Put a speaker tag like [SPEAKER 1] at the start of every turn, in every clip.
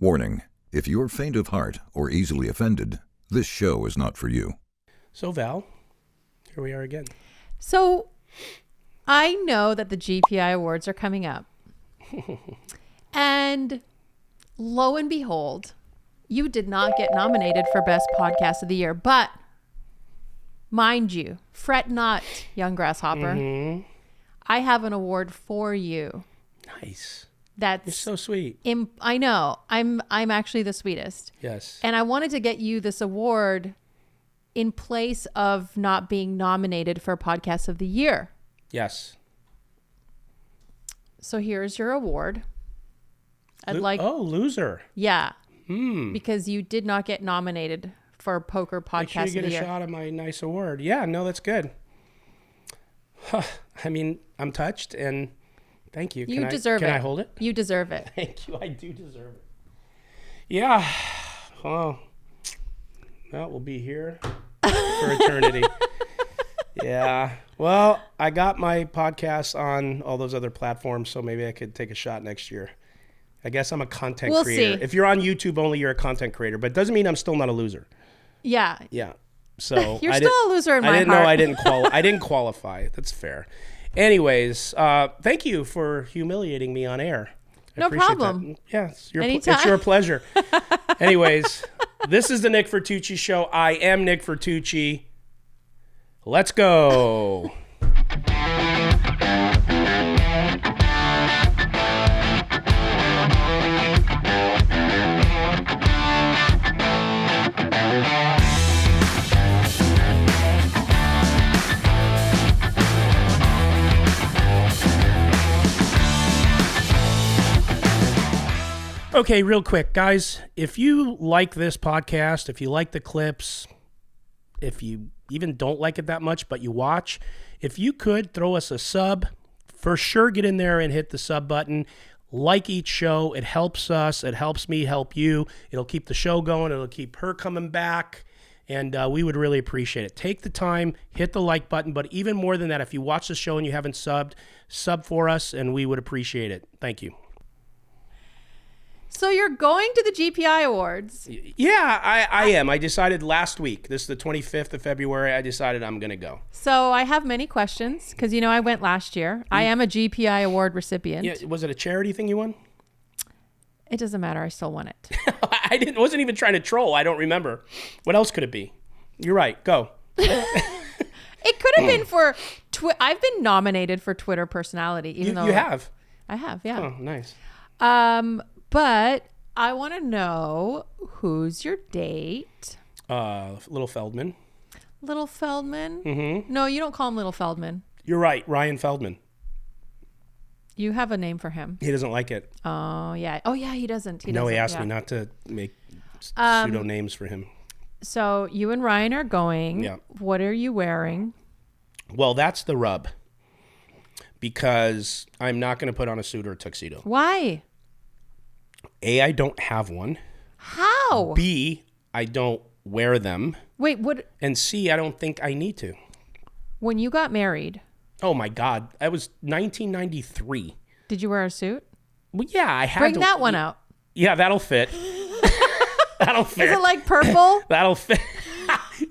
[SPEAKER 1] Warning, if you're faint of heart or easily offended, this show is not for you.
[SPEAKER 2] So Val, here we are again.
[SPEAKER 3] So I know that the GPI Awards are coming up. And lo and behold, you did not get nominated for Best Podcast of the Year. But mind you, fret not, young grasshopper. Mm-hmm. I have an award for you.
[SPEAKER 2] Nice.
[SPEAKER 3] That's
[SPEAKER 2] You're so sweet.
[SPEAKER 3] I know. I'm actually the sweetest.
[SPEAKER 2] Yes.
[SPEAKER 3] And I wanted to get you this award in place of not being nominated for Podcast of the Year.
[SPEAKER 2] Yes.
[SPEAKER 3] So here's your award.
[SPEAKER 2] Loser.
[SPEAKER 3] Yeah. Because you did not get nominated for Poker Podcast
[SPEAKER 2] Make sure you
[SPEAKER 3] of the
[SPEAKER 2] get
[SPEAKER 3] Year.
[SPEAKER 2] a shot at my nice award. Yeah, no, that's good. I mean, I'm touched and thank you.
[SPEAKER 3] You deserve it.
[SPEAKER 2] Can I hold it?
[SPEAKER 3] You deserve it.
[SPEAKER 2] Thank you. I do deserve it. Yeah. Oh, that will be here for eternity. Yeah. Well, I got my podcast on all those other platforms, so maybe I could take a shot next year. I guess I'm a content creator.
[SPEAKER 3] See.
[SPEAKER 2] If you're on YouTube only, you're a content creator, but it doesn't mean I'm still not a loser.
[SPEAKER 3] Yeah.
[SPEAKER 2] Yeah. So
[SPEAKER 3] You're still a loser in my heart.
[SPEAKER 2] I didn't know I didn't qualify. That's fair. Anyways, thank you for humiliating me on air.
[SPEAKER 3] No problem.
[SPEAKER 2] That. Yeah, it's
[SPEAKER 3] Anytime.
[SPEAKER 2] your pleasure. Anyways, this is the Nick Vertucci Show. I am Nick Vertucci. Let's go. Okay, real quick, guys, if you like this podcast, if you like the clips, if you even don't like it that much, but you watch, if you could throw us a sub, for sure get in there and hit the sub button. Like each show. It helps us. It helps me help you. It'll keep the show going. It'll keep her coming back. And we would really appreciate it. Take the time, hit the like button. But even more than that, if you watch the show and you haven't subbed, sub for us, and we would appreciate it. Thank you.
[SPEAKER 3] So you're going to the GPI Awards.
[SPEAKER 2] Yeah, I am. I decided last week, this is the 25th of February, I decided I'm going to go.
[SPEAKER 3] So I have many questions because, I went last year. I am a GPI Award recipient.
[SPEAKER 2] Yeah, was it a charity thing you won?
[SPEAKER 3] It doesn't matter. I still won it.
[SPEAKER 2] I wasn't even trying to troll. I don't remember. What else could it be? You're right. Go.
[SPEAKER 3] It could have been for I've been nominated for Twitter personality.
[SPEAKER 2] You have?
[SPEAKER 3] I have, yeah.
[SPEAKER 2] Oh, nice.
[SPEAKER 3] But I want to know, who's your date?
[SPEAKER 2] Little Feldman.
[SPEAKER 3] Little Feldman?
[SPEAKER 2] Mm-hmm.
[SPEAKER 3] No, you don't call him Little Feldman.
[SPEAKER 2] You're right. Ryan Feldman.
[SPEAKER 3] You have a name for him.
[SPEAKER 2] He doesn't like it.
[SPEAKER 3] Oh, yeah. Oh, yeah, he doesn't.
[SPEAKER 2] He asked me not to make pseudo names for him.
[SPEAKER 3] So you and Ryan are going.
[SPEAKER 2] Yeah.
[SPEAKER 3] What are you wearing?
[SPEAKER 2] Well, that's the rub. Because I'm not going to put on a suit or a tuxedo.
[SPEAKER 3] Why?
[SPEAKER 2] A, I don't have one.
[SPEAKER 3] How?
[SPEAKER 2] B, I don't wear them.
[SPEAKER 3] Wait, what?
[SPEAKER 2] And C, I don't think I need to.
[SPEAKER 3] When you got married.
[SPEAKER 2] Oh my God. That was 1993.
[SPEAKER 3] Did you wear a suit?
[SPEAKER 2] Well, yeah, I had to.
[SPEAKER 3] Bring that one out.
[SPEAKER 2] Yeah, that'll fit. That'll fit.
[SPEAKER 3] Is it like purple?
[SPEAKER 2] That'll fit.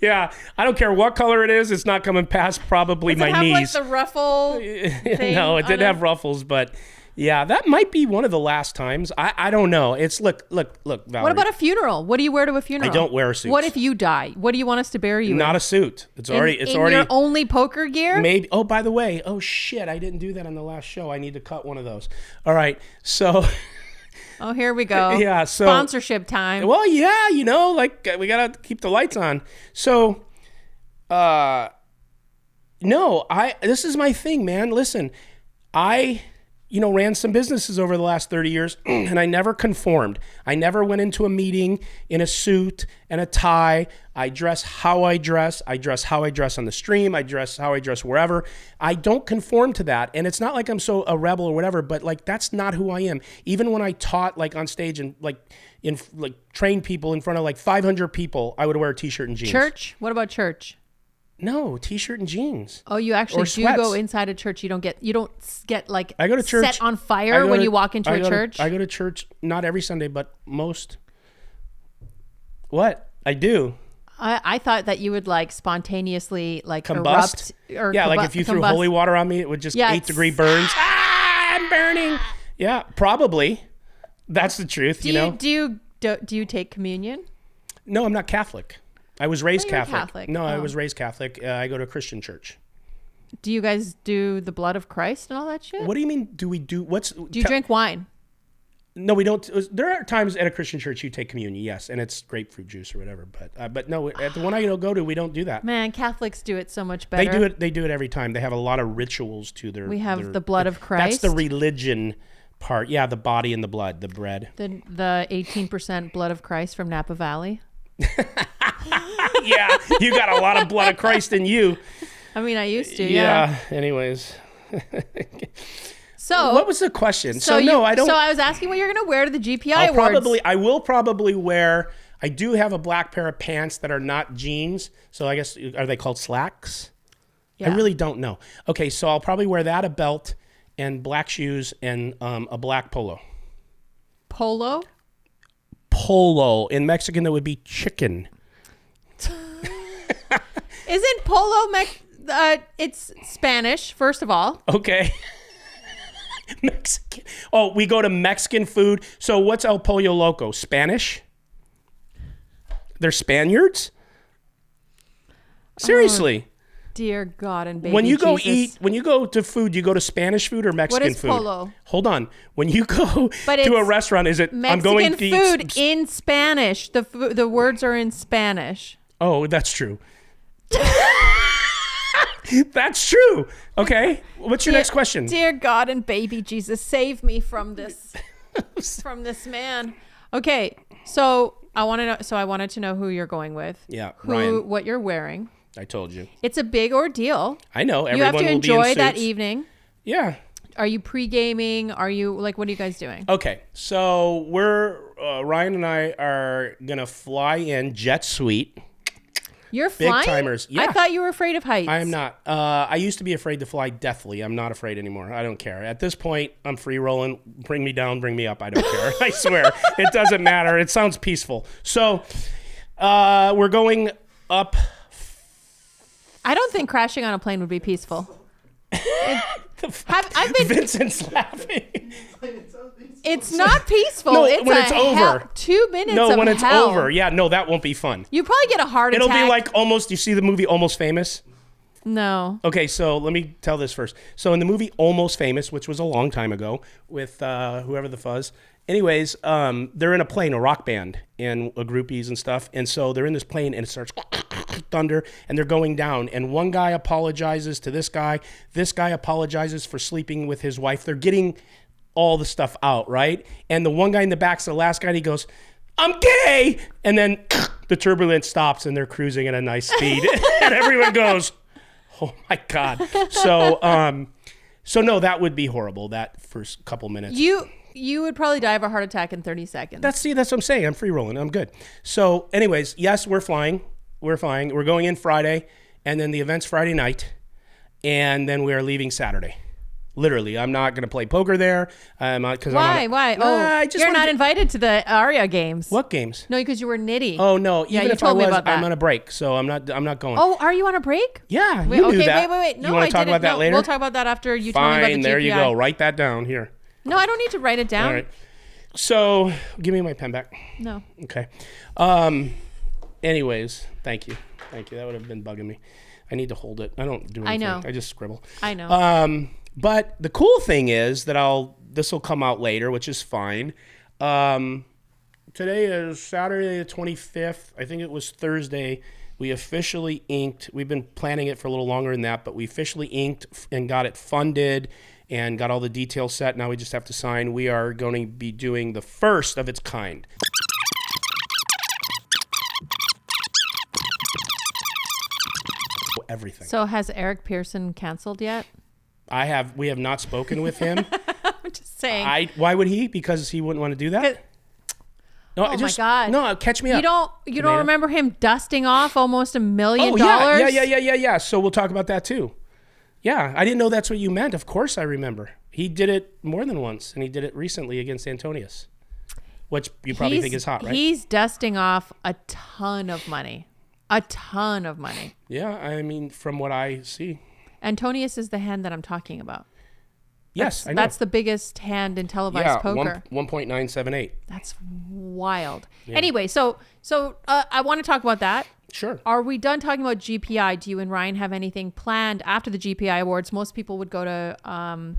[SPEAKER 2] Yeah, I don't care what color it is. It's not coming past probably
[SPEAKER 3] Does
[SPEAKER 2] my
[SPEAKER 3] it have
[SPEAKER 2] knees.
[SPEAKER 3] Like the ruffle thing?
[SPEAKER 2] No, it didn't have ruffles, but yeah, that might be one of the last times. I don't know. It's look, Valerie.
[SPEAKER 3] What about a funeral? What do you wear to a funeral?
[SPEAKER 2] I don't wear a suit.
[SPEAKER 3] What if you die? What do you want us to bury you
[SPEAKER 2] Not
[SPEAKER 3] in?
[SPEAKER 2] a suit. It's already
[SPEAKER 3] your only poker gear?
[SPEAKER 2] Maybe. Oh, by the way. Oh shit, I didn't do that on the last show. I need to cut one of those. All right. So
[SPEAKER 3] Oh, here we go.
[SPEAKER 2] Yeah, so
[SPEAKER 3] sponsorship time.
[SPEAKER 2] Well, yeah, we got to keep the lights on. So no, this is my thing, man. Listen, I ran some businesses over the last 30 years and I never conformed. I never went into a meeting in a suit and a tie. I dress how I dress. I dress how I dress on the stream. I dress how I dress wherever. I don't conform to that. And it's not like I'm so a rebel or whatever, but like, that's not who I am. Even when I taught like on stage and train people in front of like 500 people, I would wear a t-shirt and jeans.
[SPEAKER 3] Church? What about church?
[SPEAKER 2] No, t-shirt and jeans.
[SPEAKER 3] Oh, you actually
[SPEAKER 2] Or
[SPEAKER 3] do
[SPEAKER 2] sweats.
[SPEAKER 3] go inside a church. You don't get like
[SPEAKER 2] I go to church.
[SPEAKER 3] set on fire when you walk into a church.
[SPEAKER 2] I go to church not every Sunday, but most. What? I do.
[SPEAKER 3] I thought that you would like spontaneously like
[SPEAKER 2] Combust?
[SPEAKER 3] erupt or
[SPEAKER 2] Like if you threw holy water on me, it would just 8-degree burns. I'm burning. Yeah, probably. That's the truth,
[SPEAKER 3] Do you take communion?
[SPEAKER 2] No, I'm not Catholic. I was raised
[SPEAKER 3] you're
[SPEAKER 2] Catholic.
[SPEAKER 3] Catholic.
[SPEAKER 2] No, I
[SPEAKER 3] Oh.
[SPEAKER 2] was raised Catholic. I go to a Christian church.
[SPEAKER 3] Do you guys do the blood of Christ and all that shit?
[SPEAKER 2] What do you mean? Do we do?
[SPEAKER 3] Do you drink wine?
[SPEAKER 2] No, we don't. There are times at a Christian church you take communion, yes, and it's grapefruit juice or whatever. But no, at the one I go to, we don't do that.
[SPEAKER 3] Man, Catholics do it so much better.
[SPEAKER 2] They do it every time. They have a lot of rituals to their.
[SPEAKER 3] We have the blood of Christ.
[SPEAKER 2] That's the religion part. Yeah, the body and the blood, the bread.
[SPEAKER 3] The 18% blood of Christ from Napa Valley.
[SPEAKER 2] Yeah, you got a lot of blood of Christ in you.
[SPEAKER 3] I mean, I used to. Yeah.
[SPEAKER 2] Anyways.
[SPEAKER 3] So
[SPEAKER 2] what was the question?
[SPEAKER 3] So I don't. So I was asking what you're going to wear to the GPI Awards.
[SPEAKER 2] I will probably wear. I do have a black pair of pants that are not jeans. So I guess are they called slacks?
[SPEAKER 3] Yeah.
[SPEAKER 2] I really don't know. Okay, so I'll probably wear that, a belt, and black shoes, and a black polo.
[SPEAKER 3] Polo.
[SPEAKER 2] Polo in Mexican that would be chicken.
[SPEAKER 3] Isn't polo it's Spanish, first of all.
[SPEAKER 2] Okay. Mexican. Oh, we go to Mexican food. So what's El Pollo Loco? Spanish? They're Spaniards? Seriously.
[SPEAKER 3] Dear God and baby
[SPEAKER 2] When you go
[SPEAKER 3] Jesus.
[SPEAKER 2] when you go to food, you go to Spanish food or Mexican food?
[SPEAKER 3] What is polo?
[SPEAKER 2] Hold on. When you go to a restaurant, is it
[SPEAKER 3] Mexican
[SPEAKER 2] I'm going to
[SPEAKER 3] food in Spanish? The words are in Spanish.
[SPEAKER 2] Oh, that's true. That's true. Okay. What's your next question?
[SPEAKER 3] Dear God and baby Jesus, save me from this from this man. Okay. So I want to know I wanted to know who you're going with.
[SPEAKER 2] Yeah, Ryan.
[SPEAKER 3] What you're wearing.
[SPEAKER 2] I told you.
[SPEAKER 3] It's a big ordeal.
[SPEAKER 2] I know. Everyone
[SPEAKER 3] you have to
[SPEAKER 2] will
[SPEAKER 3] enjoy
[SPEAKER 2] be in
[SPEAKER 3] that
[SPEAKER 2] suits.
[SPEAKER 3] evening.
[SPEAKER 2] Yeah.
[SPEAKER 3] Are you pre-gaming? Are you what are you guys doing?
[SPEAKER 2] Okay. So we're Ryan and I are gonna fly in jet suite.
[SPEAKER 3] You're
[SPEAKER 2] Big
[SPEAKER 3] flying?
[SPEAKER 2] timers. Yeah.
[SPEAKER 3] I thought you were afraid of heights.
[SPEAKER 2] I am not. I used to be afraid to fly deathly. I'm not afraid anymore. I don't care. At this point, I'm free rolling. Bring me down, bring me up. I don't care. I swear. It doesn't matter. It sounds peaceful. So we're going up.
[SPEAKER 3] I don't think crashing on a plane would be peaceful.
[SPEAKER 2] I've been. Vincent's laughing.
[SPEAKER 3] It's not peaceful.
[SPEAKER 2] No,
[SPEAKER 3] it's
[SPEAKER 2] when it's over.
[SPEAKER 3] 2 minutes
[SPEAKER 2] No,
[SPEAKER 3] of
[SPEAKER 2] when it's
[SPEAKER 3] hell.
[SPEAKER 2] over. Yeah, no, that won't be fun.
[SPEAKER 3] You probably get a heart
[SPEAKER 2] It'll
[SPEAKER 3] attack.
[SPEAKER 2] be like almost. You see the movie Almost Famous?
[SPEAKER 3] No.
[SPEAKER 2] Okay, so let me tell this first. So in the movie Almost Famous, which was a long time ago, with whoever the fuzz. Anyways, they're in a plane, a rock band, and groupies and stuff. And so they're in this plane, and it starts thunder, and they're going down. And one guy apologizes to this guy. This guy apologizes for sleeping with his wife. They're getting all the stuff out, right? And the one guy in the back's the last guy, and he goes, "I'm gay!" And then the turbulence stops, and they're cruising at a nice speed. And everyone goes, "Oh my God." So no, that would be horrible, that first couple minutes.
[SPEAKER 3] You would probably die of a heart attack in 30 seconds.
[SPEAKER 2] That's what I'm saying. I'm free rolling. I'm good. So anyways, yes, we're flying. We're flying. We're going in Friday, and then the event's Friday night, and then we're leaving Saturday. Literally, I'm not going to play poker there.
[SPEAKER 3] Why? You're not invited to the Aria games.
[SPEAKER 2] What games?
[SPEAKER 3] No, because you were nitty.
[SPEAKER 2] Oh no!
[SPEAKER 3] Yeah,
[SPEAKER 2] Even
[SPEAKER 3] you
[SPEAKER 2] if
[SPEAKER 3] told
[SPEAKER 2] I
[SPEAKER 3] me
[SPEAKER 2] was,
[SPEAKER 3] about that.
[SPEAKER 2] I'm on a break, so I'm not going.
[SPEAKER 3] Oh, are you on a break?
[SPEAKER 2] Yeah,
[SPEAKER 3] Wait,
[SPEAKER 2] you knew that.
[SPEAKER 3] Wait. No,
[SPEAKER 2] you want
[SPEAKER 3] I
[SPEAKER 2] to talk
[SPEAKER 3] didn't.
[SPEAKER 2] about that later?
[SPEAKER 3] We'll talk about that after you tell me about the GPI.
[SPEAKER 2] Fine, there you go. Write that down here.
[SPEAKER 3] No, I don't need to write it down.
[SPEAKER 2] All right. So, give me my pen back.
[SPEAKER 3] No.
[SPEAKER 2] Okay. Anyways, thank you. That would have been bugging me. I need to hold it. I don't do anything.
[SPEAKER 3] I know.
[SPEAKER 2] I just scribble.
[SPEAKER 3] I know.
[SPEAKER 2] But the cool thing is that this will come out later, which is fine. Today is Saturday the 25th. I think it was Thursday. We officially inked. We've been planning it for a little longer than that, but we officially inked and got it funded and got all the details set. Now we just have to sign. We are going to be doing the first of its kind. Everything.
[SPEAKER 3] So has Eric Perrson canceled yet?
[SPEAKER 2] We have not spoken with him.
[SPEAKER 3] I'm just saying.
[SPEAKER 2] Why would he? Because he wouldn't want to do that? No,
[SPEAKER 3] Oh my God.
[SPEAKER 2] No, catch me up.
[SPEAKER 3] You don't remember him dusting off almost $1 million?
[SPEAKER 2] Yeah. So we'll talk about that too. Yeah, I didn't know that's what you meant. Of course I remember. He did it more than once, and he did it recently against Antonius, which you probably think is hot, right?
[SPEAKER 3] He's dusting off a ton of money. A ton of money.
[SPEAKER 2] Yeah, I mean, from what I see.
[SPEAKER 3] Antonius is the hand that I'm talking about.
[SPEAKER 2] Yes, I know.
[SPEAKER 3] That's the biggest hand in televised poker.
[SPEAKER 2] 1.978.
[SPEAKER 3] That's wild. Yeah. Anyway, so I want to talk about that.
[SPEAKER 2] Sure.
[SPEAKER 3] Are we done talking about GPI? Do you and Ryan have anything planned after the GPI Awards? Most people would go to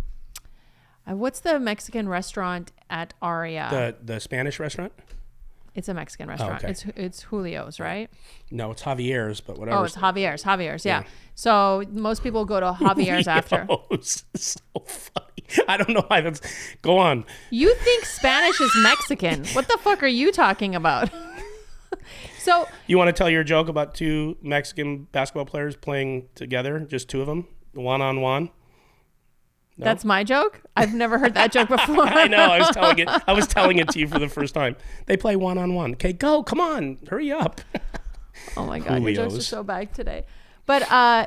[SPEAKER 3] what's the Mexican restaurant at Aria?
[SPEAKER 2] The Spanish restaurant?
[SPEAKER 3] It's a Mexican restaurant.
[SPEAKER 2] Okay.
[SPEAKER 3] It's Julio's, right?
[SPEAKER 2] No, it's Javier's, but whatever.
[SPEAKER 3] Oh, it's Javier's. Yeah. So most people go to Javier's after.
[SPEAKER 2] It's so funny. I don't know why that's... Go on.
[SPEAKER 3] You think Spanish is Mexican. What the fuck are you talking about? So...
[SPEAKER 2] You want to tell your joke about two Mexican basketball players playing together? Just two of them? One-on-one? No?
[SPEAKER 3] That's my joke? I've never heard that joke before.
[SPEAKER 2] I know. I was telling it to you for the first time. They play one-on-one. Okay, go. Come on. Hurry up.
[SPEAKER 3] Oh, my God. Julio's. Your jokes are so bad today. But,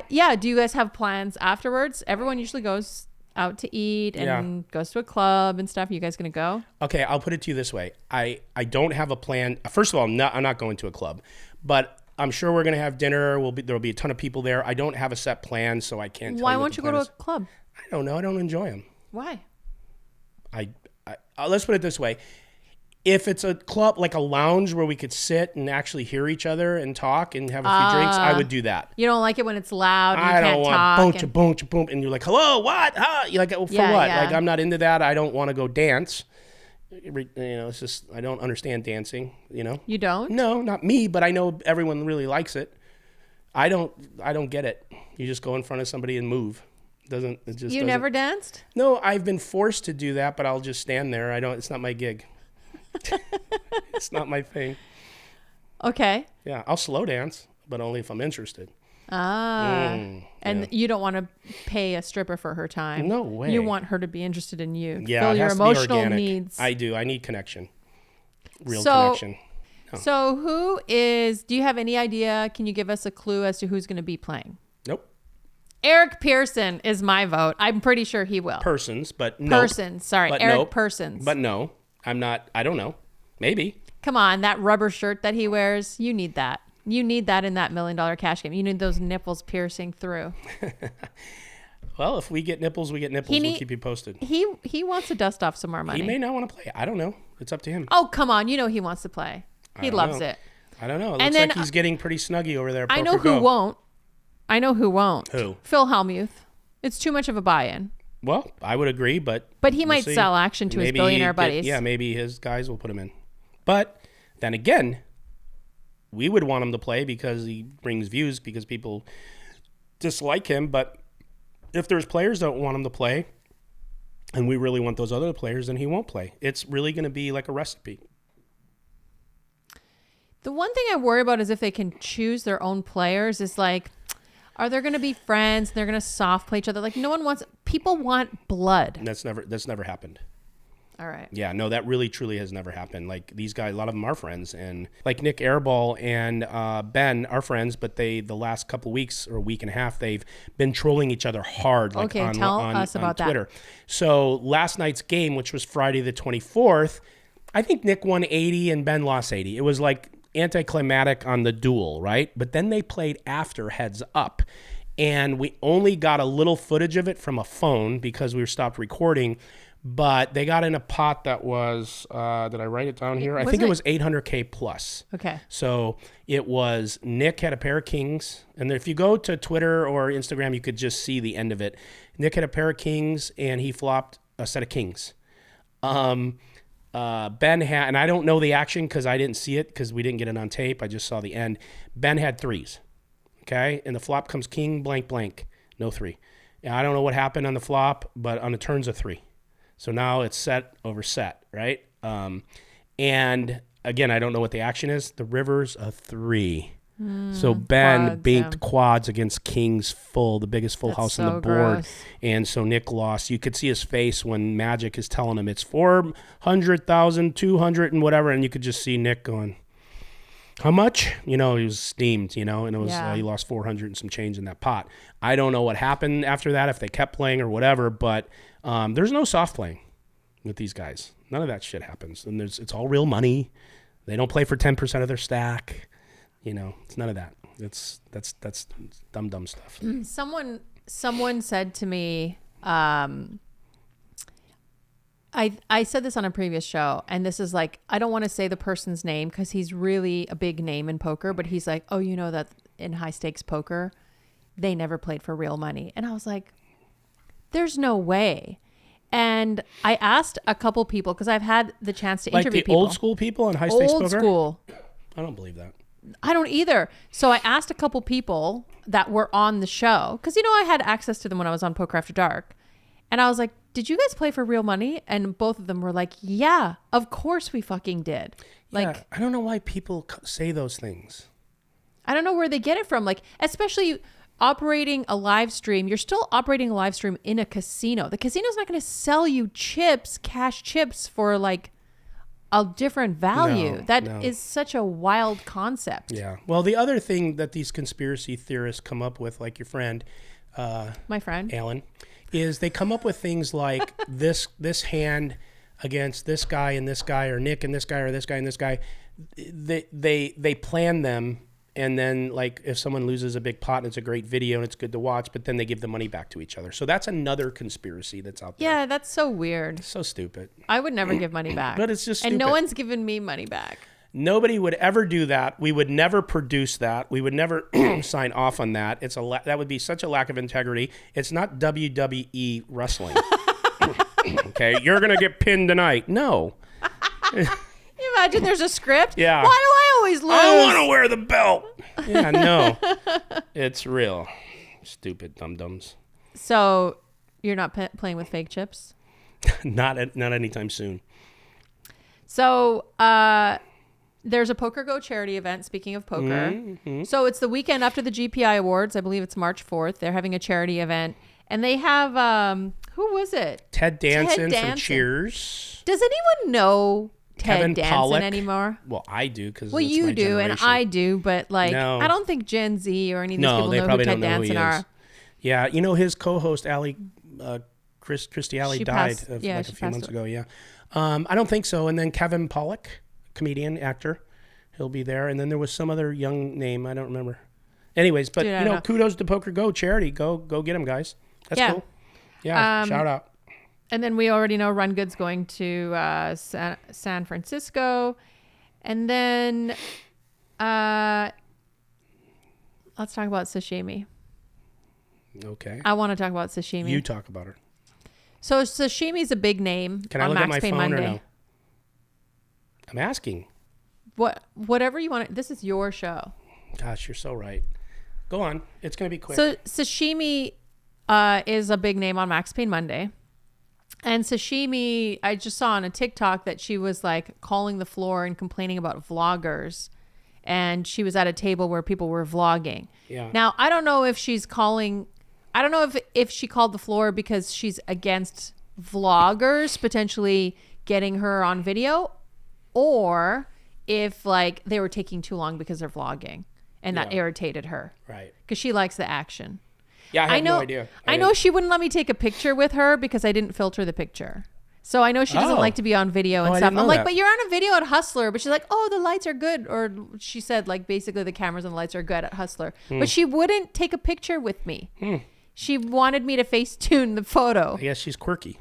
[SPEAKER 3] yeah, do you guys have plans afterwards? Everyone usually goes out to eat and goes to a club and stuff. Are you guys going to go?
[SPEAKER 2] Okay, I'll put it to you this way. I don't have a plan. First of all, I'm not going to a club. But I'm sure we're going to have dinner. There'll be a ton of people there. I don't have a set plan, so I can't tell you.
[SPEAKER 3] Why won't you go to a club?
[SPEAKER 2] I don't know. I don't enjoy them.
[SPEAKER 3] Why?
[SPEAKER 2] Let's put it this way. If it's a club, like a lounge where we could sit and actually hear each other and talk and have a few drinks, I would do that.
[SPEAKER 3] You don't like it when it's loud and you can't talk.
[SPEAKER 2] I don't want boom, and you're like, hello, what? You're like, for what? Yeah. Like, I'm not into that. I don't want to go dance. It's just, I don't understand dancing, You don't? No, not me, but I know everyone really likes it. I don't get it. You just go in front of somebody and move. You
[SPEAKER 3] never danced?
[SPEAKER 2] No, I've been forced to do that, but I'll just stand there. It's not my gig. It's not my thing.
[SPEAKER 3] Okay.
[SPEAKER 2] Yeah, I'll slow dance, but only if I'm interested.
[SPEAKER 3] And you don't want to pay a stripper for her time.
[SPEAKER 2] No way.
[SPEAKER 3] You want her to be interested in you.
[SPEAKER 2] Yeah,
[SPEAKER 3] fill
[SPEAKER 2] it
[SPEAKER 3] your
[SPEAKER 2] has
[SPEAKER 3] emotional
[SPEAKER 2] to be organic.
[SPEAKER 3] needs.
[SPEAKER 2] I do. I need connection. Real connection. No.
[SPEAKER 3] So do you have any idea? Can you give us a clue as to who's going to be playing?
[SPEAKER 2] Nope.
[SPEAKER 3] Eric Perrson is my vote. I'm pretty sure he will.
[SPEAKER 2] Persons, but no.
[SPEAKER 3] Persons, sorry.
[SPEAKER 2] But
[SPEAKER 3] Eric
[SPEAKER 2] nope.
[SPEAKER 3] Persons.
[SPEAKER 2] But no, I'm not. I don't know. Maybe.
[SPEAKER 3] Come on, that rubber shirt that he wears, you need that. You need that in that $1 million cash game. You need those nipples piercing through.
[SPEAKER 2] Well, if we get nipples, we get nipples. We'll keep you posted.
[SPEAKER 3] He wants to dust off some more money.
[SPEAKER 2] He may not want to play. I don't know. It's up to him.
[SPEAKER 3] Oh, come on. You know he wants to play. He loves it.
[SPEAKER 2] I don't know. It looks like he's getting pretty snuggy over there.
[SPEAKER 3] I know who won't.
[SPEAKER 2] Who?
[SPEAKER 3] Phil Hellmuth. It's too much of a buy-in.
[SPEAKER 2] Well, I would agree, but
[SPEAKER 3] he might sell action to his billionaire buddies.
[SPEAKER 2] Maybe his guys will put him in. But then again, we would want him to play because he brings views because people dislike him. But if there's players that want him to play and we really want those other players, then he won't play. It's really going to be like a recipe.
[SPEAKER 3] The one thing I worry about is if they can choose their own players is like, are they going to be friends? They're going to soft play each other. Like people want blood.
[SPEAKER 2] That's never happened.
[SPEAKER 3] All right.
[SPEAKER 2] Yeah, no, that really truly has never happened. Like these guys, a lot of them are friends, and like Nick Airball and Ben are friends, but the last couple of weeks or a week and a half, they've been trolling each other hard. Like
[SPEAKER 3] okay, tell us about
[SPEAKER 2] Twitter.
[SPEAKER 3] That.
[SPEAKER 2] So last night's game, which was Friday the 24th, I think Nick won 80 and Ben lost 80. It was like anticlimactic on the duel, right? But then they played after heads up, and we only got a little footage of it from a phone because we were stopped recording. But they got in a pot that was, did I write it down here? I think it was $800K plus.
[SPEAKER 3] Okay.
[SPEAKER 2] So it was, Nick had a pair of kings. And if you go to Twitter or Instagram, you could just see the end of it. Nick had a pair of kings and he flopped a set of kings. Ben had, and I don't know the action because I didn't see it because we didn't get it on tape. I just saw the end. Ben had threes. Okay. And the flop comes king, blank, blank. No three. And I don't know what happened on the flop, but on the turn's a three. So now it's set over set, right? And again, I don't know what the action is. The river's a three. So Ben
[SPEAKER 3] quads,
[SPEAKER 2] banked quads against kings full, the biggest full house on the board.
[SPEAKER 3] Gross.
[SPEAKER 2] And so Nick lost. You could see his face when Magic is telling him it's 400,000, 200 and whatever. And you could just see Nick going, how much? He was steamed, and it was he lost 400 and some change in that pot. I don't know what happened after that, if they kept playing or whatever, but there's no soft playing with these guys. None of that shit happens. And it's all real money. They don't play for 10% of their stack. It's none of that. That's dumb stuff.
[SPEAKER 3] Someone said to me, I said this on a previous show, and this is like, I don't want to say the person's name because he's really a big name in poker, but he's like, oh, that in high stakes poker, they never played for real money. And I was like, there's no way. And I asked a couple people, because I've had the chance to interview people.
[SPEAKER 2] Like the old school people in high stakes poker?
[SPEAKER 3] Old school.
[SPEAKER 2] I don't believe that.
[SPEAKER 3] I don't either. So I asked a couple people that were on the show, because I had access to them when I was on Poker After Dark, and I was like, did you guys play for real money? And both of them were like, yeah, of course we fucking did. Like,
[SPEAKER 2] I don't know why people say those things.
[SPEAKER 3] I don't know where they get it from. Like, especially operating a live stream, you're still operating a live stream in a casino. The casino's not going to sell you cash chips for like a different value. That is such a wild concept.
[SPEAKER 2] Yeah. Well, the other thing that these conspiracy theorists come up with, like your friend,
[SPEAKER 3] my friend
[SPEAKER 2] Alan, is they come up with things like this hand against this guy and this guy, or Nick and this guy, or this guy and this guy. They plan them, and then like if someone loses a big pot and it's a great video and it's good to watch, but then they give the money back to each other. So that's another conspiracy that's out there.
[SPEAKER 3] Yeah, that's so weird.
[SPEAKER 2] So stupid.
[SPEAKER 3] I would never give money back.
[SPEAKER 2] But it's just stupid.
[SPEAKER 3] And no one's given me money back.
[SPEAKER 2] Nobody would ever do that. We would never produce that. We would never sign off on that. That would be such a lack of integrity. It's not WWE wrestling. Okay, you're going to get pinned tonight. No.
[SPEAKER 3] You imagine there's a script?
[SPEAKER 2] Yeah.
[SPEAKER 3] Why do I always lose?
[SPEAKER 2] I want to wear the belt. Yeah, no. It's real. Stupid dum-dums.
[SPEAKER 3] So you're not playing with fake chips?
[SPEAKER 2] Not anytime soon.
[SPEAKER 3] So there's a PokerGo charity event, speaking of poker. Mm-hmm. So it's the weekend after the GPI Awards. I believe it's March 4th. They're having a charity event. And they have, who was it?
[SPEAKER 2] Ted Danson from Cheers.
[SPEAKER 3] Does anyone know
[SPEAKER 2] Kevin
[SPEAKER 3] Ted Danson
[SPEAKER 2] Pollak
[SPEAKER 3] anymore?
[SPEAKER 2] Well, I do, because
[SPEAKER 3] you do, and I do, but like,
[SPEAKER 2] no.
[SPEAKER 3] I don't think Gen Z or any of these people know who Ted Danson are.
[SPEAKER 2] Yeah, his co-host, Christy Alley, died a few months ago, yeah. I don't think so. And then Kevin Pollak, comedian, actor, he'll be there. And then there was some other young name, I don't remember. Anyways, but kudos to PokerGo charity. Go get them, guys. That's cool. Yeah, shout out.
[SPEAKER 3] And then we already know Run Good's going to San Francisco. And then let's talk about Sashimi.
[SPEAKER 2] Okay.
[SPEAKER 3] I want to talk about Sashimi.
[SPEAKER 2] You talk about her.
[SPEAKER 3] So Sashimi's a big name.
[SPEAKER 2] Can I look
[SPEAKER 3] Max
[SPEAKER 2] at my
[SPEAKER 3] Payne
[SPEAKER 2] phone
[SPEAKER 3] Monday.
[SPEAKER 2] or no? I'm asking.
[SPEAKER 3] Whatever you want. This is your show.
[SPEAKER 2] Gosh, you're so right. Go on. It's going to be quick.
[SPEAKER 3] So Sashimi is a big name on Max Payne Monday. And Sashimi, I just saw on a TikTok that she was like calling the floor and complaining about vloggers. And she was at a table where people were vlogging.
[SPEAKER 2] Yeah.
[SPEAKER 3] Now, I don't know if she's calling... I don't know if she called the floor because she's against vloggers potentially getting her on video, or if like they were taking too long because they're vlogging and that irritated her.
[SPEAKER 2] Right.
[SPEAKER 3] Because she likes the action.
[SPEAKER 2] Yeah, I have no idea.
[SPEAKER 3] I know she wouldn't let me take a picture with her because I didn't filter the picture. So I know she doesn't like to be on video and stuff. I'm like, but you're on a video at Hustler. But she's like, oh, the lights are good. Or she said like basically the cameras and the lights are good at Hustler. But she wouldn't take a picture with me. She wanted me to Facetune the photo.
[SPEAKER 2] I guess she's quirky.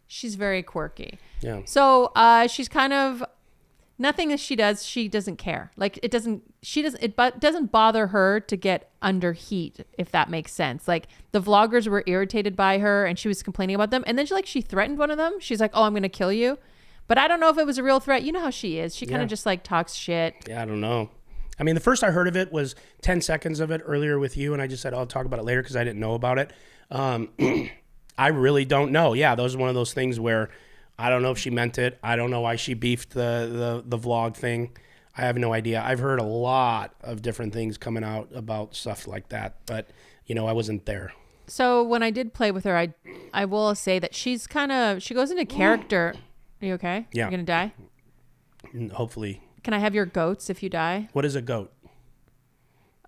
[SPEAKER 3] She's very quirky.
[SPEAKER 2] Yeah.
[SPEAKER 3] So she's kind of nothing that she does. She doesn't care. Like it doesn't bother her to get under heat, if that makes sense. Like the vloggers were irritated by her, and she was complaining about them. And then she threatened one of them. She's like, "Oh, I'm going to kill you." But I don't know if it was a real threat. You know how she is. She kind of just like talks shit.
[SPEAKER 2] Yeah, I don't know. I mean, the first I heard of it was 10 seconds of it earlier with you, and I just said, I'll talk about it later because I didn't know about it. I really don't know. Yeah, those are one of those things where I don't know if she meant it. I don't know why she beefed the vlog thing. I have no idea. I've heard a lot of different things coming out about stuff like that, but I wasn't there.
[SPEAKER 3] So when I did play with her, I will say that she goes into character. Are you okay?
[SPEAKER 2] Yeah.
[SPEAKER 3] You're going to die?
[SPEAKER 2] Hopefully.
[SPEAKER 3] Can I have your goats if you die?
[SPEAKER 2] What is a goat?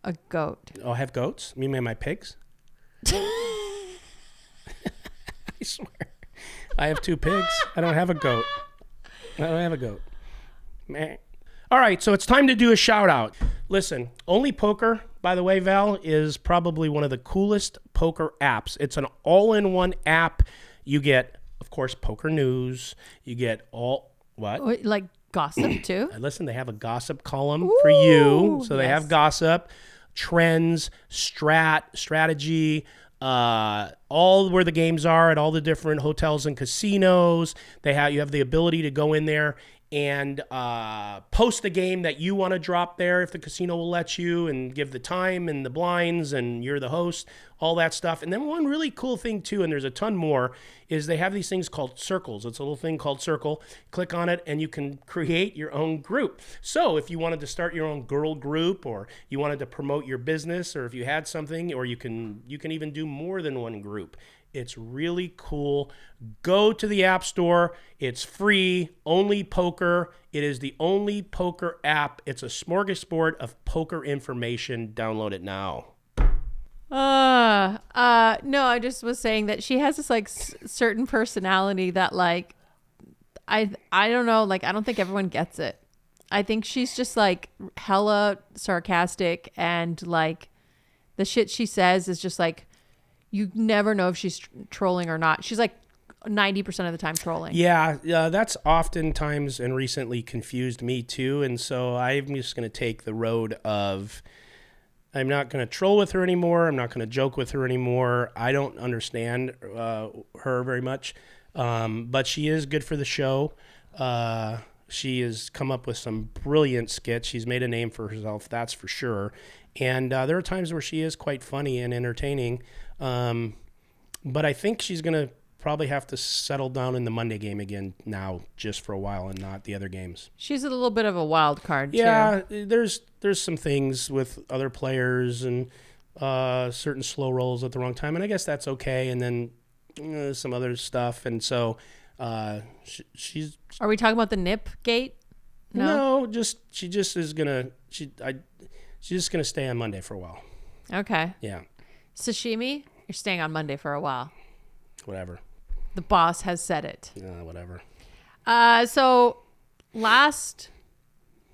[SPEAKER 3] A goat.
[SPEAKER 2] Oh, I have goats? You mean my pigs? I swear. I have 2 pigs. I don't have a goat. Meh. All right, so it's time to do a shout out. Listen, Only Poker, by the way, Val, is probably one of the coolest poker apps. It's an all-in-one app. You get, of course, poker news. You get what?
[SPEAKER 3] Like gossip too?
[SPEAKER 2] Listen, they have a gossip column for you. So they have
[SPEAKER 3] yes.
[SPEAKER 2] gossip, trends, strategy, all where the games are at all the different hotels and casinos. You have the ability to go in there and post the game that you want to drop there if the casino will let you, and give the time and the blinds, and you're the host, all that stuff. And then one really cool thing too, and there's a ton more, is they have these things called circles. It's a little thing called Circle. Click on it and you can create your own group. So if you wanted to start your own girl group, or you wanted to promote your business, or if you had something, or you can even do more than one group. It's really cool. Go to the App Store. It's free. Only Poker. It is the Only Poker app. It's a smorgasbord of poker information. Download it now.
[SPEAKER 3] No, I just was saying that she has this like certain personality that like, I don't know, like I don't think everyone gets it. I think she's just like hella sarcastic, and like the shit she says is just like, you never know if she's trolling or not. She's like 90% of the time trolling.
[SPEAKER 2] Yeah, that's oftentimes and recently confused me too. And so I'm just going to take the road of, I'm not going to troll with her anymore. I'm not going to joke with her anymore. I don't understand her very much. But she is good for the show. She has come up with some brilliant skits. She's made a name for herself, that's for sure. And there are times where she is quite funny and entertaining. But I think she's going to probably have to settle down in the Monday game again now, just for a while, and not the other games.
[SPEAKER 3] She's a little bit of a wild card,
[SPEAKER 2] yeah,
[SPEAKER 3] too.
[SPEAKER 2] there's some things with other players and certain slow rolls at the wrong time, and I guess that's okay. And then some other stuff, and so she's.
[SPEAKER 3] Are we talking about the Nip Gate?
[SPEAKER 2] No, she's just gonna stay on Monday for a while.
[SPEAKER 3] Okay.
[SPEAKER 2] Yeah.
[SPEAKER 3] Sashimi, you're staying on Monday for a while.
[SPEAKER 2] Whatever.
[SPEAKER 3] The boss has said it.
[SPEAKER 2] Yeah, whatever.
[SPEAKER 3] So last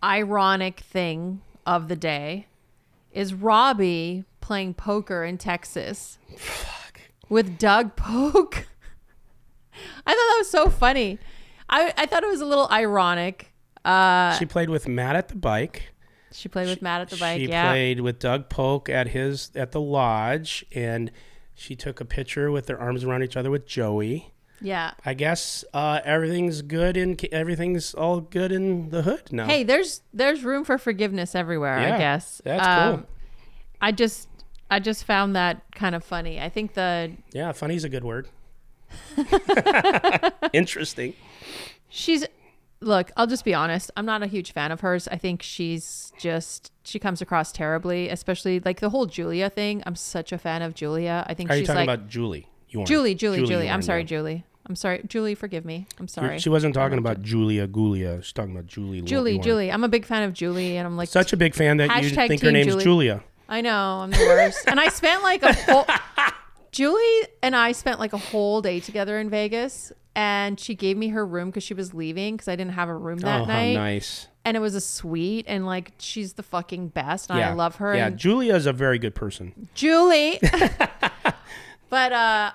[SPEAKER 3] ironic thing of the day is Robbi playing poker in Texas.
[SPEAKER 2] Fuck.
[SPEAKER 3] With Doug Polk. I thought that was so funny. I thought it was a little ironic.
[SPEAKER 2] She played with Matt at the bike.
[SPEAKER 3] She played with Matt at the bike,
[SPEAKER 2] She
[SPEAKER 3] yeah.
[SPEAKER 2] played with Doug Polk at the lodge, and she took a picture with their arms around each other with Joey.
[SPEAKER 3] Yeah.
[SPEAKER 2] I guess everything's good and everything's all good in the hood now.
[SPEAKER 3] Hey, there's room for forgiveness everywhere,
[SPEAKER 2] Yeah,
[SPEAKER 3] I guess.
[SPEAKER 2] that's cool.
[SPEAKER 3] I just found that kind of funny. I think
[SPEAKER 2] Yeah, funny's a good word. Interesting.
[SPEAKER 3] Look, I'll just be honest. I'm not a huge fan of hers. I think she comes across terribly, especially like the whole Julia thing. I'm such a fan of Julia. I think
[SPEAKER 2] Are you
[SPEAKER 3] she's
[SPEAKER 2] talking
[SPEAKER 3] like
[SPEAKER 2] about Julie?
[SPEAKER 3] Julie. I'm sorry, Julie. I'm sorry, Julie. Forgive me. I'm sorry.
[SPEAKER 2] She wasn't talking about Julia Gulia. She's talking about Julie.
[SPEAKER 3] Julie. I'm a big fan of Julie, and I'm like
[SPEAKER 2] such a big fan that you think her
[SPEAKER 3] Team
[SPEAKER 2] name's
[SPEAKER 3] Julie.
[SPEAKER 2] Julia.
[SPEAKER 3] I know, I'm the worst. And I spent like a whole Julie and I spent like a whole day together in Vegas, and she gave me her room because she was leaving because I didn't have a room that night.
[SPEAKER 2] How nice.
[SPEAKER 3] And it was a suite, and like she's the fucking best, and I love her.
[SPEAKER 2] Yeah,
[SPEAKER 3] and
[SPEAKER 2] Julia is a very good person.
[SPEAKER 3] Julie. But I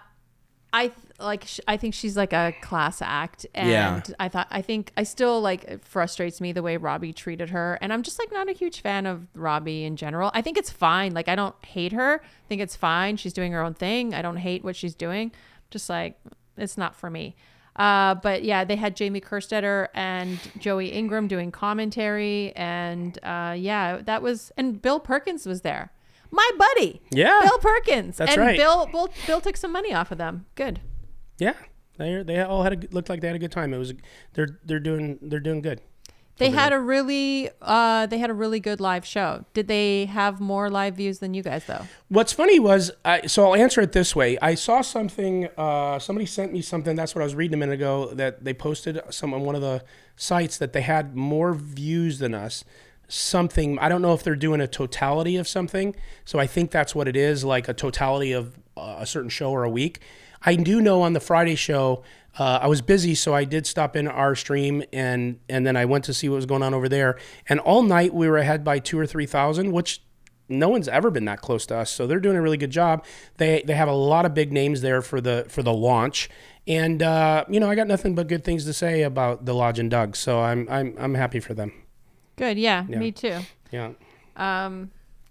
[SPEAKER 3] think she's like a class act, and I think I still like, it frustrates me the way Robbi treated her, and I'm just like not a huge fan of Robbi in general. I think it's fine. Like I don't hate her. I think it's fine. She's doing her own thing. I don't hate what she's doing. Just like it's not for me. But yeah, they had Jamie Kerstetter and Joey Ingram doing commentary, and and Bill Perkins was there. My buddy.
[SPEAKER 2] Yeah.
[SPEAKER 3] Bill Perkins.
[SPEAKER 2] That's
[SPEAKER 3] and
[SPEAKER 2] right.
[SPEAKER 3] Bill took some money off of them. Good.
[SPEAKER 2] Yeah. They all looked like they had a good time. They're doing good.
[SPEAKER 3] They had a really good live show. Did they have more live views than you guys though?
[SPEAKER 2] What's funny was, so I'll answer it this way. I saw something, somebody sent me something, that's what I was reading a minute ago, that they posted on one of the sites that they had more views than us. Something, I don't know if they're doing a totality of something. So I think that's what it is, like a totality of a certain show or a week. I do know on the Friday show, I was busy, so I did stop in our stream, and then I went to see what was going on over there. And all night we were ahead by 2,000 or 3,000, which no one's ever been that close to us. So they're doing a really good job. They have a lot of big names there for the launch, and I got nothing but good things to say about the Lodge and Doug. So I'm happy for them.
[SPEAKER 3] Good, yeah, me too.
[SPEAKER 2] Yeah.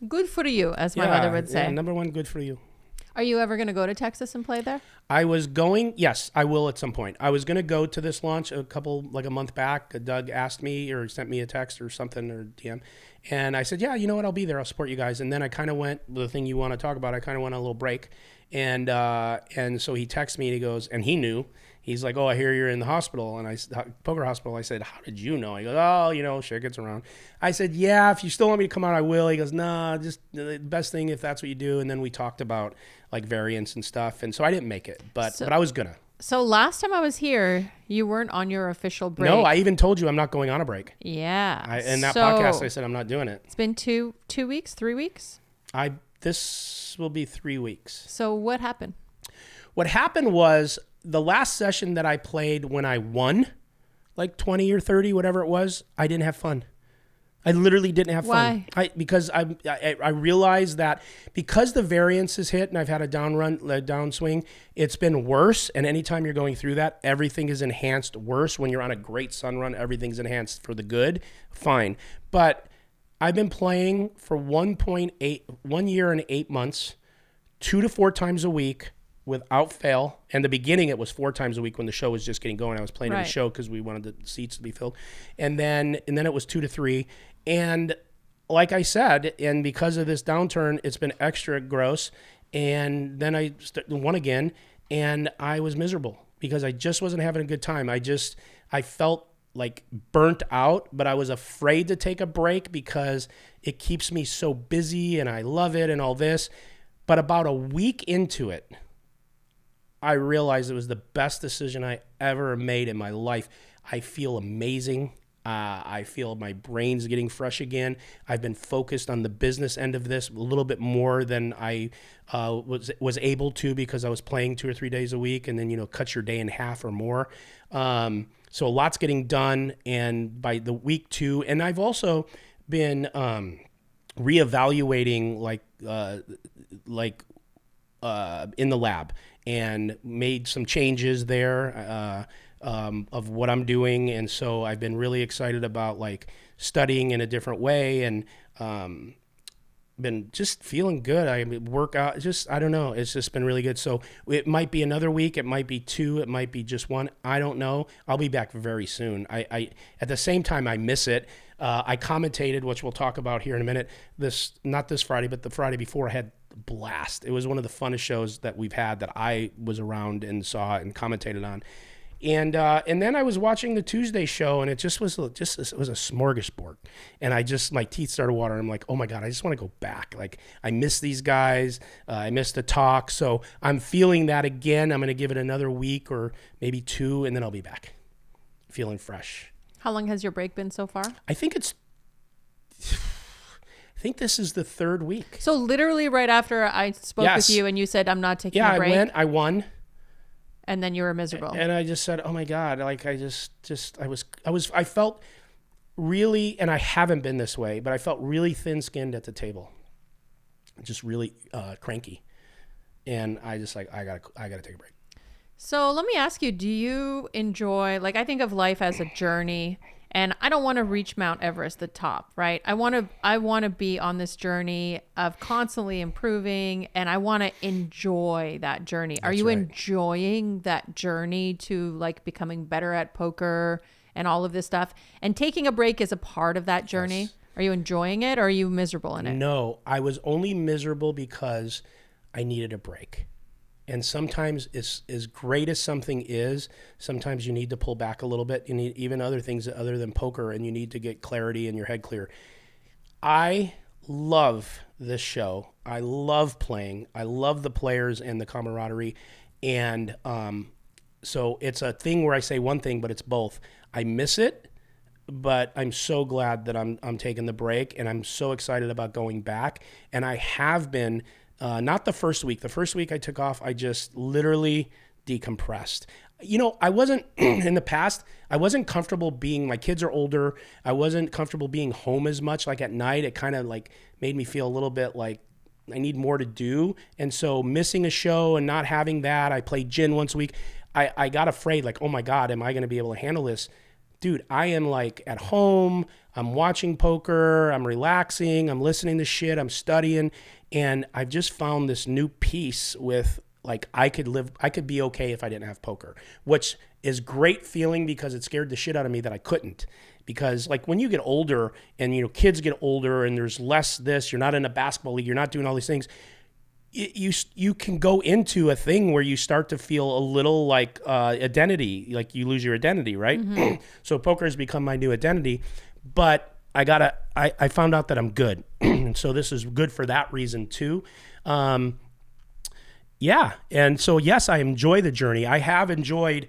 [SPEAKER 3] Good for you, as my mother would say.
[SPEAKER 2] Yeah, number one, good for you.
[SPEAKER 3] Are you ever going to go to Texas and play there?
[SPEAKER 2] I was going, yes, I will at some point. I was going to go to this launch a month back. Doug asked me or sent me a text or something or DM. And I said, yeah, you know what? I'll be there. I'll support you guys. And then I kind of went, the thing you want to talk about, I kind of went on a little break. And so he texted me and he goes, and he knew. He's like, oh, I hear you're in the hospital. And poker hospital. I said, how did you know? He goes, oh, shit gets around. I said, yeah, if you still want me to come out, I will. He goes, nah, just the best thing if that's what you do. And then we talked about like variants and stuff. And so I didn't make it, but I was gonna.
[SPEAKER 3] So last time I was here, you weren't on your official break.
[SPEAKER 2] No, I even told you I'm not going on a break.
[SPEAKER 3] Yeah.
[SPEAKER 2] In that podcast, I said I'm not doing it.
[SPEAKER 3] It's been 2 weeks, 3 weeks?
[SPEAKER 2] This will be 3 weeks.
[SPEAKER 3] So what happened?
[SPEAKER 2] What happened was the last session that I played when I won, like 20 or 30, whatever it was, I didn't have fun. I literally didn't have fun.
[SPEAKER 3] Why?
[SPEAKER 2] Because I realized that because the variance is hit and I've had a downswing, it's been worse. And anytime you're going through that, everything is enhanced worse. When you're on a great sun run, everything's enhanced for the good. Fine. But I've been playing for 1 year and 8 months, 2 to 4 times a week without fail. And the beginning, it was 4 times a week when the show was just getting going. I was playing in the show because we wanted the seats to be filled. And then it was 2 to 3. And like I said, and because of this downturn, it's been extra gross. And then I won again, and I was miserable because I just wasn't having a good time. I felt like burnt out, but I was afraid to take a break because it keeps me so busy and I love it and all this. But about a week into it, I realized it was the best decision I ever made in my life. I feel amazing. I feel my brain's getting fresh again. I've been focused on the business end of this a little bit more than I was able to because I was playing 2 or 3 days a week, and then cut your day in half or more. So a lot's getting done, and by the week 2, and I've also been reevaluating in the lab and made some changes there. Of what I'm doing, and so I've been really excited about like studying in a different way, and been just feeling good. I work out, I don't know, it's just been really good. So it might be another week, it might be 2, it might be just 1, I don't know. I'll be back very soon. I at the same time, I miss it. I commentated, which we'll talk about here in a minute, not this Friday, but the Friday before. I had a blast. It was one of the funnest shows that we've had that I was around and saw and commentated on. And then I was watching the Tuesday show, and it was a smorgasbord. And my teeth started watering. I'm like, oh my God, I just want to go back. Like, I miss these guys. I miss the talk. So I'm feeling that again. I'm going to give it another week or maybe 2, and then I'll be back feeling fresh.
[SPEAKER 3] How long has your break been so far?
[SPEAKER 2] I think this is the 3rd week.
[SPEAKER 3] So literally right after I spoke with you and you said, I'm not taking a break.
[SPEAKER 2] Yeah, I won.
[SPEAKER 3] And then you were miserable.
[SPEAKER 2] And I just said, oh my God, like I felt really, and I haven't been this way, but I felt really thin-skinned at the table. Just really cranky. And I just I gotta take a break.
[SPEAKER 3] So let me ask you, do you enjoy, I think of life as a journey, and I don't want to reach Mount Everest, the top, right? I want to be on this journey of constantly improving, and I want to enjoy that journey. Are you enjoying that journey to becoming better at poker and all of this stuff? And taking a break is a part of that journey. Yes. Are you enjoying it, or are you miserable in it?
[SPEAKER 2] No, I was only miserable because I needed a break. And sometimes it's as great as something is, sometimes you need to pull back a little bit. You need even other things other than poker, and you need to get clarity in your head clear. I love this show. I love playing. I love the players and the camaraderie. And so it's a thing where I say one thing, but it's both. I miss it, but I'm so glad that I'm taking the break, and I'm so excited about going back. And I have been, not the first week. The first week I took off, I just literally decompressed. You know, I wasn't, in the past, I wasn't comfortable being, my kids are older. I wasn't comfortable being home as much. Like at night, it kind of like made me feel a little bit like I need more to do. And so missing a show and not having that, I played gin once a week. I got afraid, like, oh my God, am I going to be able to handle this? Dude, I am like at home, I'm watching poker, I'm relaxing, I'm listening to shit, I'm studying. And I've just found this new peace with, like, I could be okay if I didn't have poker, which is great feeling because it scared the shit out of me that I couldn't. Because like when you get older and, you know, kids get older and there's less this, you're not in a basketball league, you're not doing all these things. You can go into a thing where you start to feel a little like identity, like you lose your identity, right? Mm-hmm. So poker has become my new identity, but I found out that I'm good. And so this is good for that reason too. Yeah. And so, yes, I enjoy the journey. I have enjoyed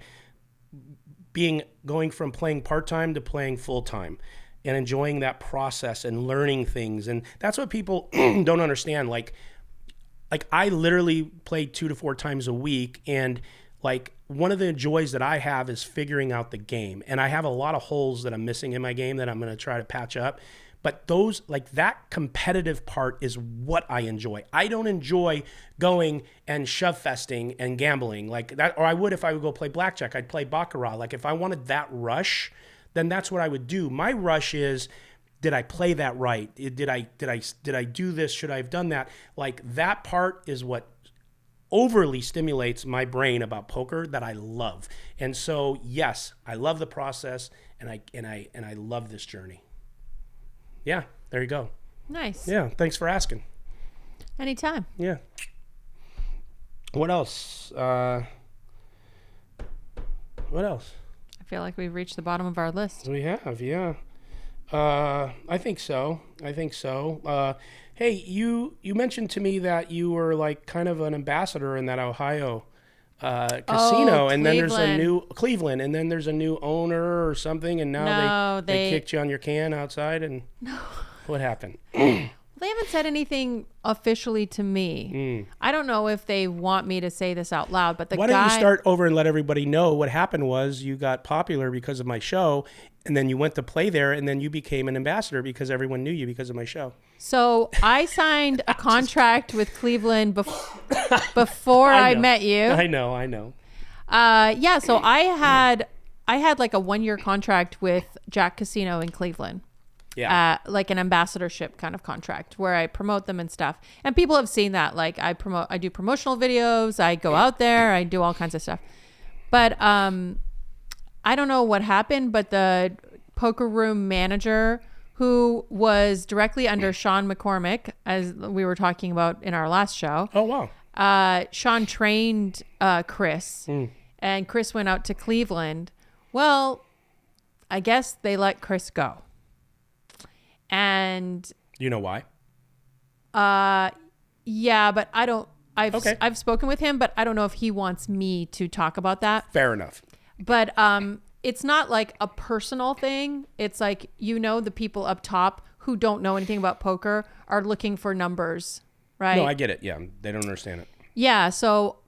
[SPEAKER 2] going from playing part-time to playing full-time and enjoying that process and learning things. And that's what people don't understand. Like I literally play 2 to 4 times a week. And like one of the joys that I have is figuring out the game. And I have a lot of holes that I'm missing in my game that I'm going to try to patch up. But those, like that competitive part is what I enjoy. I don't enjoy going and shove festing and gambling like that. Or I would if I would go play blackjack. I'd play baccarat. Like if I wanted that rush, then that's what I would do. My rush is, did I play that right? Did I do this? Should I have done that? Like that part is what overly stimulates my brain about poker that I love. And so, yes, I love the process and I love this journey. Yeah, there you go.
[SPEAKER 3] Nice.
[SPEAKER 2] Yeah, thanks for asking.
[SPEAKER 3] Anytime.
[SPEAKER 2] Yeah. What else? What else?
[SPEAKER 3] I feel like we've reached the bottom of our list.
[SPEAKER 2] We have, yeah. I think so. Hey, you mentioned to me that you were like kind of an ambassador in that Ohio casino, and then there's a new Cleveland, and then there's a new owner or something, and now they kicked you on your can outside, and what happened?
[SPEAKER 3] They haven't said anything officially to me. I don't know if they want me to say this out loud, but
[SPEAKER 2] why don't you start over and let everybody know what happened was you got popular because of my show, and then you went to play there, and then you became an ambassador because everyone knew you because of my show.
[SPEAKER 3] So I signed a contract with Cleveland before I met you.
[SPEAKER 2] I know.
[SPEAKER 3] Yeah, so I had like a 1-year contract with Jack Casino in Cleveland.
[SPEAKER 2] Yeah.
[SPEAKER 3] Like an ambassadorship kind of contract where I promote them and stuff. And people have seen that. Like I do promotional videos, I go out there, I do all kinds of stuff. But I don't know what happened, but the poker room manager who was directly under Sean McCormick, as we were talking about in our last show.
[SPEAKER 2] Oh, wow.
[SPEAKER 3] Sean trained Chris, and Chris went out to Cleveland. Well, I guess they let Chris go. And
[SPEAKER 2] you know why?
[SPEAKER 3] Yeah, but I don't.
[SPEAKER 2] Okay.
[SPEAKER 3] I've spoken with him, but I don't know if he wants me to talk about that.
[SPEAKER 2] Fair enough.
[SPEAKER 3] But it's not like a personal thing. It's like, you know, the people up top who don't know anything about poker are looking for numbers, right?
[SPEAKER 2] No, I get it. Yeah, they don't understand it.
[SPEAKER 3] Yeah, so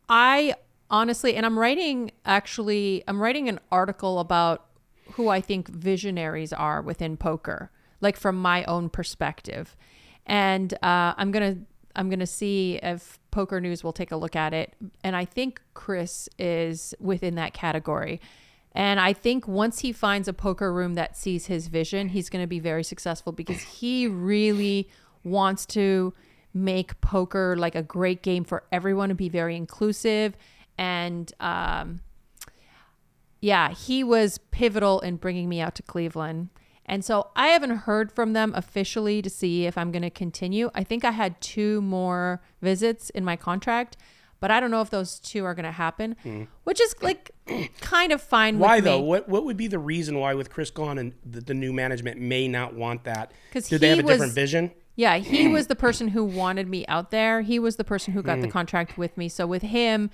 [SPEAKER 3] I honestly, and I'm writing an article about who I think visionaries are within poker, like from my own perspective. And I'm gonna see if Poker News will take a look at it. And I think Chris is within that category. And I think once he finds a poker room that sees his vision, he's going to be very successful because he really wants to make poker like a great game for everyone and be very inclusive. And yeah, he was pivotal in bringing me out to Cleveland. And so I haven't heard from them officially to see if I'm going to continue. I think I had 2 more visits in my contract, But I don't know if those two are going to happen, which is like kind of fine with me.
[SPEAKER 2] Why though? What would be the reason why with Chris gone and the new management may not want that?
[SPEAKER 3] Because
[SPEAKER 2] do they have a different vision?
[SPEAKER 3] Yeah, he was the person who wanted me out there. He was the person who got the contract with me. So with him,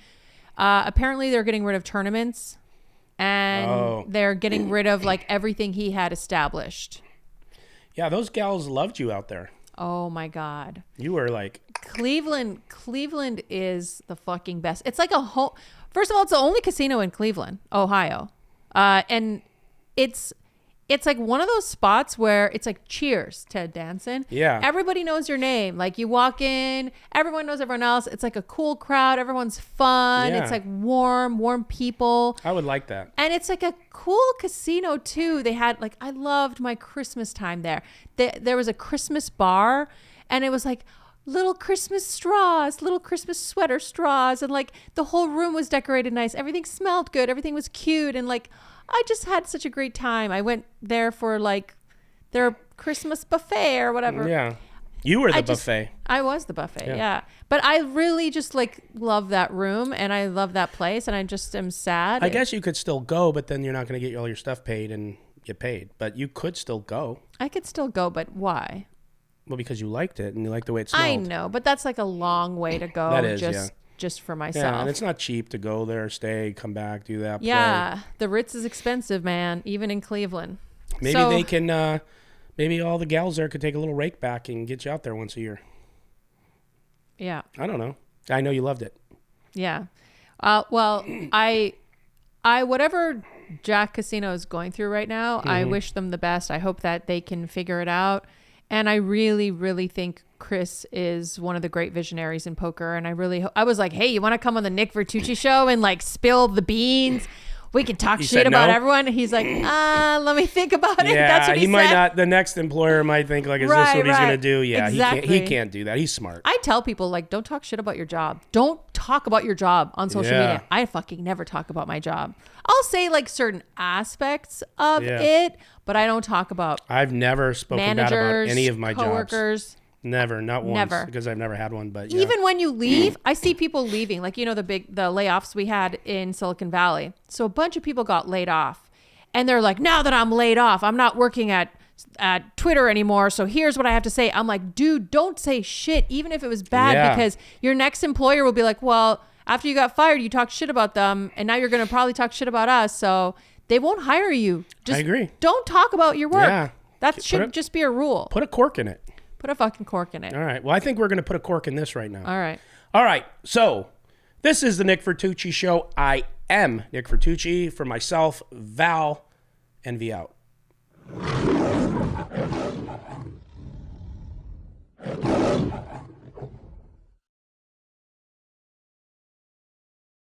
[SPEAKER 3] apparently they're getting rid of tournaments and they're getting rid of like everything he had established.
[SPEAKER 2] Yeah, those gals loved you out there.
[SPEAKER 3] Oh my God.
[SPEAKER 2] You were like...
[SPEAKER 3] Cleveland is the fucking best. It's like a whole... First of all, it's the only casino in Cleveland, Ohio. And it's like one of those spots where it's like cheers, Ted Danson.
[SPEAKER 2] Yeah.
[SPEAKER 3] Everybody knows your name. Like you walk in, everyone knows everyone else. It's like a cool crowd. Everyone's fun.
[SPEAKER 2] Yeah.
[SPEAKER 3] It's like warm people.
[SPEAKER 2] I would like that.
[SPEAKER 3] And it's like a cool casino too. They had like, I loved my Christmas time there. There was a Christmas bar and it was like little Christmas straws, little Christmas sweater straws. And like the whole room was decorated nice. Everything smelled good. Everything was cute. And like, I just had such a great time. I went there for like their Christmas buffet or whatever.
[SPEAKER 2] Yeah. You were the buffet.
[SPEAKER 3] I was the buffet, yeah. But I really just like love that room and I love that place and I just am sad.
[SPEAKER 2] I guess you could still go, but then you're not going to get all your stuff paid and get paid. But you could still go.
[SPEAKER 3] I could still go, but why?
[SPEAKER 2] Well, because you liked it and you liked the way it smelled.
[SPEAKER 3] I know, but that's like a long way to go.
[SPEAKER 2] That is,
[SPEAKER 3] just for myself.
[SPEAKER 2] Yeah, and it's not cheap to go there, stay, come back, do that.
[SPEAKER 3] Yeah,
[SPEAKER 2] play.
[SPEAKER 3] the Ritz is expensive, man, even in Cleveland.
[SPEAKER 2] Maybe they can, maybe all the gals there could take a little rake back and get you out there once a year.
[SPEAKER 3] Yeah.
[SPEAKER 2] I don't know. I know you loved it.
[SPEAKER 3] Yeah. Well, I whatever Jack Casino is going through right now, I wish them the best. I hope that they can figure it out. And I really, really think Chris is one of the great visionaries in poker. And I was like, hey, you want to come on the Nick Vertucci show and like spill the beans? We can talk shit about everyone. He's like, let me think about it.
[SPEAKER 2] Yeah,
[SPEAKER 3] That's what he
[SPEAKER 2] might
[SPEAKER 3] said.
[SPEAKER 2] not. The next employer might think like, is this what he's going to do? Yeah,
[SPEAKER 3] exactly.
[SPEAKER 2] he can't do that. He's smart.
[SPEAKER 3] I tell people like, don't talk shit about your job. Don't talk about your job on social media. I fucking never talk about my job. I'll say like certain aspects of it, but I don't talk about
[SPEAKER 2] I've never spoken
[SPEAKER 3] managers,
[SPEAKER 2] bad about any of my
[SPEAKER 3] coworkers.
[SPEAKER 2] jobs. Never, not once.
[SPEAKER 3] Never.
[SPEAKER 2] Because I've never had one. But
[SPEAKER 3] even when you leave, I see people leaving. Like, you know, the layoffs we had in Silicon Valley. So a bunch of people got laid off. And they're like, now that I'm laid off, I'm not working at Twitter anymore. So here's what I have to say. I'm like, dude, don't say shit, even if it was bad, because your next employer will be like, well, after you got fired, you talked shit about them. And now you're going to probably talk shit about us. So they won't hire you.
[SPEAKER 2] I agree.
[SPEAKER 3] Don't talk about your work.
[SPEAKER 2] Yeah.
[SPEAKER 3] That should just be a rule.
[SPEAKER 2] Put a cork in it.
[SPEAKER 3] Put a fucking cork in it.
[SPEAKER 2] All right. Well, I think we're going to put a cork in this right now.
[SPEAKER 3] All
[SPEAKER 2] right. So this is the Nick Vertucci Show. I am Nick Vertucci. For myself, Val, and V out.